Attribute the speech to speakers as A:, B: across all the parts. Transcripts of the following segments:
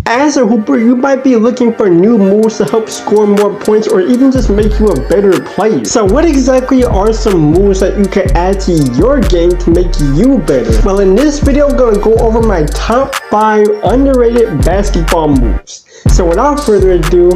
A: As a hooper, you might be looking for new moves to help score more points or even just make you a better player. So what exactly are some moves that you can add to your game to make you better? Well, in this video, I'm going to go over my top 5 underrated basketball moves. So without further ado,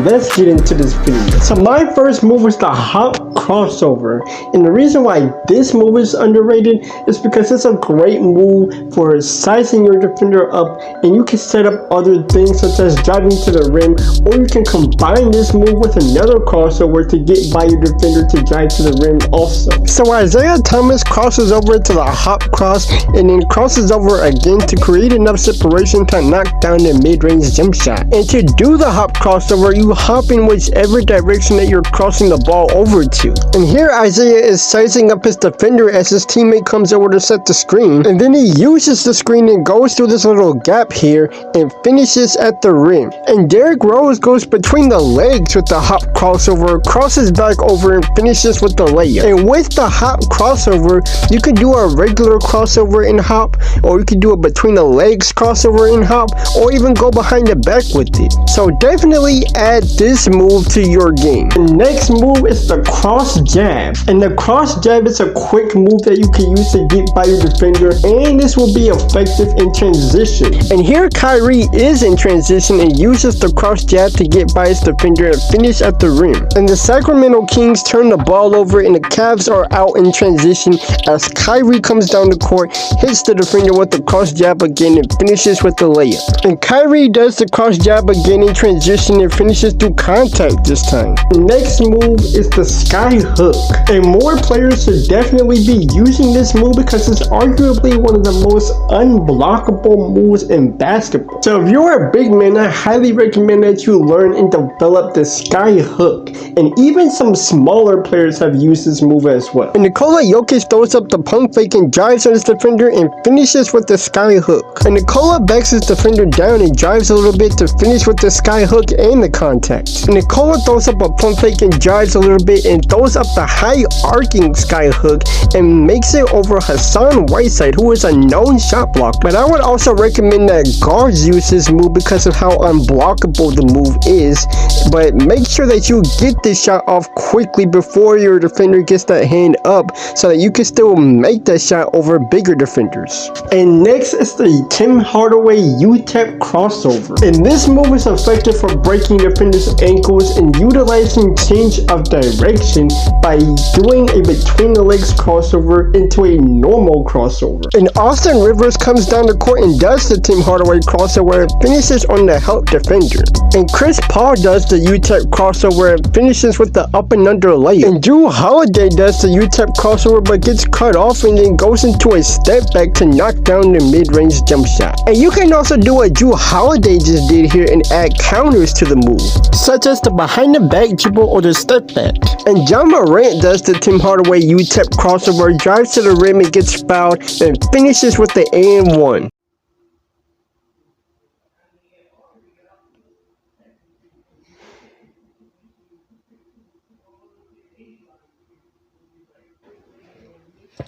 A: let's get into this video. So my first move is the hop crossover, and the reason why this move is underrated is because it's a great move for sizing your defender up, and you can set up other things such as driving to the rim, or you can combine this move with another crossover to get by your defender to drive to the rim also. So Isaiah Thomas crosses over to the hop cross and then crosses over again to create enough separation to knock down the mid-range jump shot. And to do the hop crossover, you hop in whichever direction that you're crossing the ball over to. And here Isaiah is sizing up his defender as his teammate comes over to set the screen, and then he uses the screen and goes through this little gap here and finishes at the rim. And Derrick Rose goes between the legs with the hop crossover, crosses back over and finishes with the layup. And with the hop crossover, you can do a regular crossover and hop, or you can do a between the legs crossover and hop, or even go behind the back with it. So definitely add this move to your game. The next move is the cross jab, and the cross jab is a quick move that you can use to get by your defender, and this will be effective in transition. And here Kyrie is in transition and uses the cross jab to get by his defender and finish at the rim. And the Sacramento Kings turn the ball over and the Cavs are out in transition as Kyrie comes down the court, hits the defender with the cross jab again and finishes with the layup. And Kyrie does the cross jab again in transition and finishes through contact this time. The next move is the sky hook, and more players should definitely be using this move because it's arguably one of the most unblockable moves in basketball. So if you're a big man, I highly recommend that you learn and develop the sky hook, and even some smaller players have used this move as well. And Nikola Jokic throws up the pump fake and drives on his defender and finishes with the sky hook. And Nikola backs his defender down and drives a little bit to finish with the sky hook and the contact. And Nikola throws up a pump fake and drives a little bit and throws up the high arcing sky hook and makes it over Hassan Whiteside, who is a known shot blocker. But I would also recommend that guards use this move because of how unblockable the move is, but make sure that you get this shot off quickly before your defender gets that hand up so that you can still make that shot over bigger defenders. And next is the Tim Hardaway UTEP Crossover, and this move is effective for breaking defenders' ankles and utilizing change of direction by doing a between the legs crossover into a normal crossover. And Austin Rivers comes down the court and does the Tim Hardaway crossover and finishes on the help defender. And Chris Paul does the UTEP crossover and finishes with the up and under layup. And Jrue Holiday does the UTEP crossover but gets cut off and then goes into a step back to knock down the mid-range jump shot. And you can also do what Jrue Holiday just did here and add counters to the move, such as the behind the back dribble or the step back. And John Morant does the Tim Hardaway UTEP crossover, drives to the rim and gets fouled and finishes with the and-one.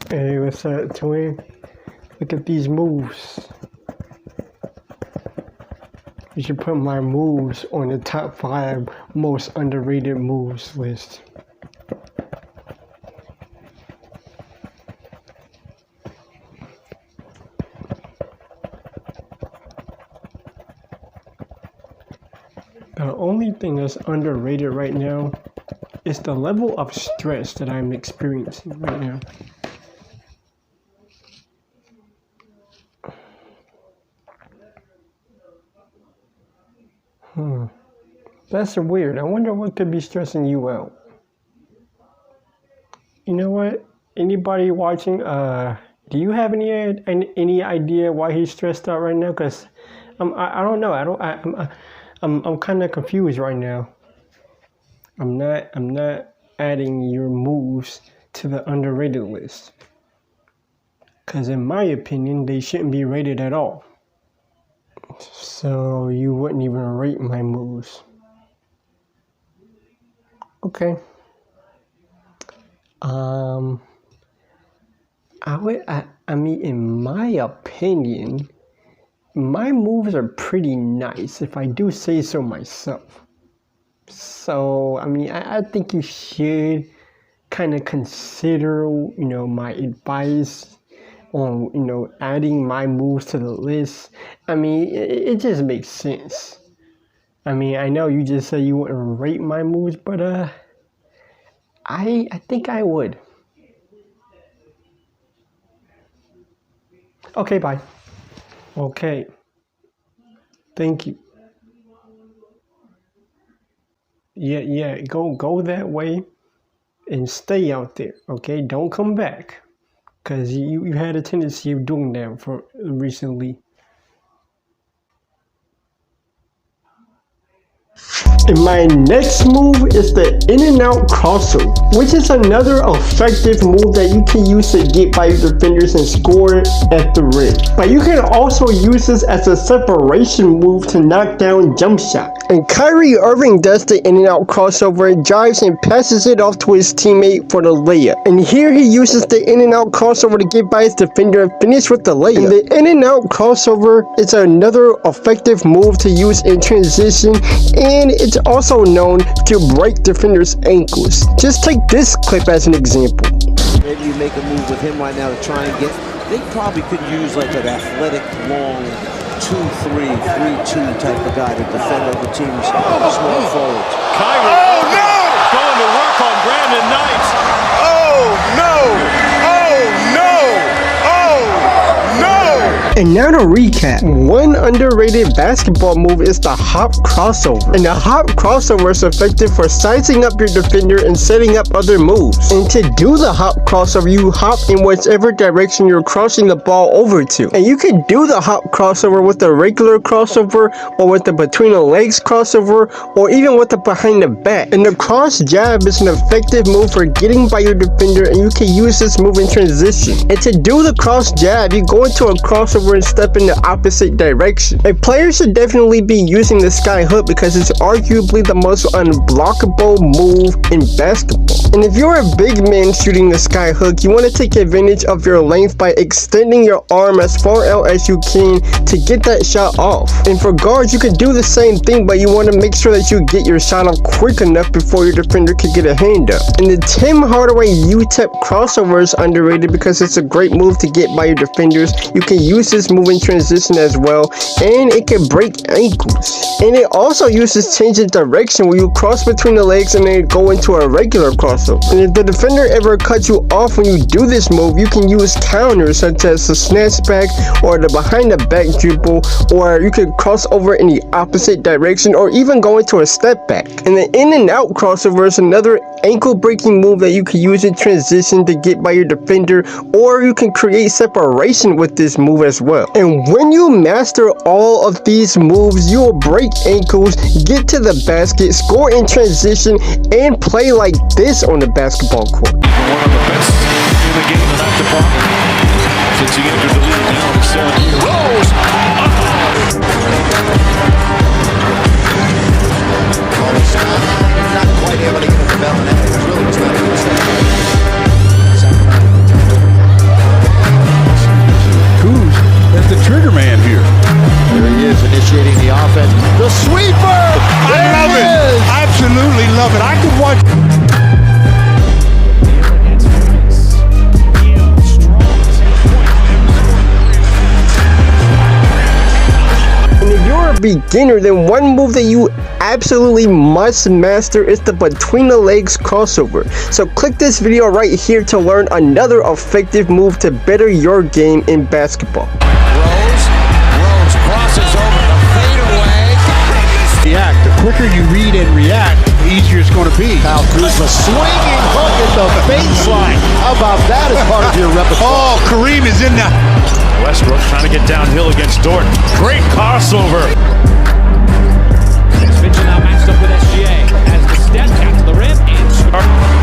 A: Hey, what's up, twin? Look at these moves. You should put my moves on the top 5 most underrated moves list. The only thing that's underrated right now is the level of stress that I'm experiencing right now. That's weird. I wonder what could be stressing you out. You know what? Anybody watching, do you have any idea why he's stressed out right now? Cause I don't know. I'm kind of confused right now. I'm not adding your moves to the underrated list. Cause in my opinion, they shouldn't be rated at all. So you wouldn't even rate my moves. Okay. I mean, in my opinion, my moves are pretty nice, if I do say so myself. So, I mean, I think you should kind of consider, you know, my advice on, you know, adding my moves to the list. I mean, it just makes sense. I mean, I know you just said you wouldn't rate my moves, but I think I would. Okay, bye. Okay. Thank you. Yeah, go that way and stay out there, okay? Don't come back, because you had a tendency of doing that for recently. And my next move is the in and out crossover, which is another effective move that you can use to get by your defenders and score at the rim. But you can also use this as a separation move to knock down jump shot. And Kyrie Irving does the in and out crossover, drives and passes it off to his teammate for the layup. And here he uses the in and out crossover to get by his defender and finish with the layup. And the in and out crossover is another effective move to use in transition, and it's also known to break defenders' ankles. Just take this clip as an example.
B: Maybe you make a move with him right now to try and get. They probably could use like an athletic, long 2-3, 3-2 type of guy to defend other teams' small forwards.
C: Kyrie. Oh no! Going to work on Brandon Knight. Oh no! Oh no!
A: And now to recap, one underrated basketball move is the hop crossover. And the hop crossover is effective for sizing up your defender and setting up other moves. And to do the hop crossover, you hop in whichever direction you're crossing the ball over to. And you can do the hop crossover with the regular crossover, or with the between the legs crossover, or even with the behind the back. And the cross jab is an effective move for getting by your defender, and you can use this move in transition. And to do the cross jab, you go into a crossover and step in the opposite direction. A player should definitely be using the sky hook because it's arguably the most unblockable move in basketball. And if you're a big man shooting the sky hook, you want to take advantage of your length by extending your arm as far out as you can to get that shot off. And for guards, you can do the same thing, but you want to make sure that you get your shot off quick enough before your defender can get a hand up. And the Tim Hardaway UTEP Crossover is underrated because it's a great move to get by your defenders. You can use this move in transition as well, and it can break ankles. And it also uses changing direction where you cross between the legs and then go into a regular crossover. And if the defender ever cuts you off when you do this move, you can use counters such as the snatch back or the behind the back dribble, or you can cross over in the opposite direction or even go into a step back. And the in and out crossover is another ankle breaking move that you can use in transition to get by your defender, or you can create separation with this move as well. And when you master all of these moves, you will break ankles, get to the basket, score in transition, and play like this on the basketball court.
C: One of the best in the game in that department. Since he entered the league now to 7 years. Rose!
B: Not quite able to get the bell in. It really was not a good step.
C: That's the trigger man here.
B: There he is, initiating the offense. The sweeper!
C: I love it! Absolutely love it. I could watch.
A: And if you're a beginner, then one move that you absolutely must master is the between the legs crossover. So click this video right here to learn another effective move to better your game in basketball.
B: Rose crosses over the fadeaway.
C: The quicker you read and react, the easier it's going to be.
B: Kyle Kuzma swinging hook at the baseline. How about that as part of your repertoire?
C: Oh, Kareem is in there. Westbrook trying to get downhill against Dort. Great crossover.
D: Mitchell now matched up with SGA as the step cat to the rim and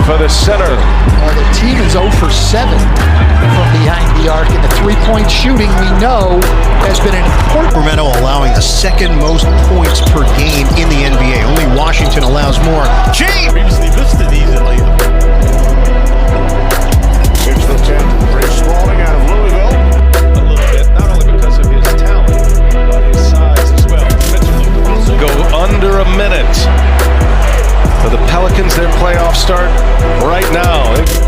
C: For the center.
E: The team is 0 for 7 from behind the arc, and the three-point shooting we know has been an important.
F: Sacramento allowing the second most points per game in the NBA. Only Washington allows more.
C: James previously listed easily. Here's the 10. Ray Spalding out of Louisville. A little bit, not only because of his talent, but minute. For the Pelicans, their playoff start right now.